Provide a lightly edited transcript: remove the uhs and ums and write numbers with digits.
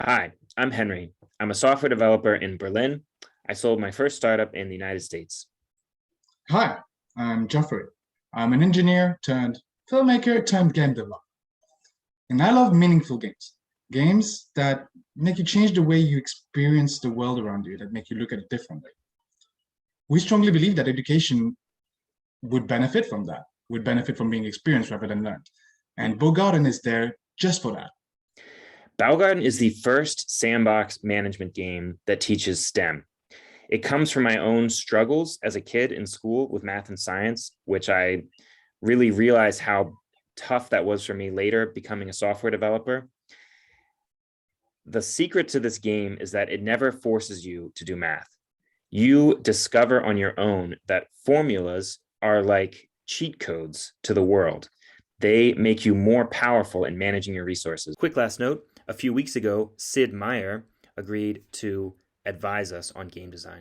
Hi, I'm Henry. I'm a software developer in Berlin. I sold my first startup in the United States. Hi, I'm Geoffrey. I'm an engineer turned filmmaker turned game developer. And I love meaningful games. Games that make you change the way you experience the world around you, that make you look at it differently. We strongly believe that education would benefit from that, would benefit from being experienced rather than learned. And Baugarten is there just for that. Baugarten is the first sandbox management game that teaches STEM. It comes from my own struggles as a kid in school with math and science, which I really realized how tough that was for me later becoming a software developer. The secret to this game is that it never forces you to do math. You discover on your own that formulas are like cheat codes to the world. They make you more powerful in managing your resources. Quick last note, a few weeks ago, Sid Meier agreed to advise us on game design.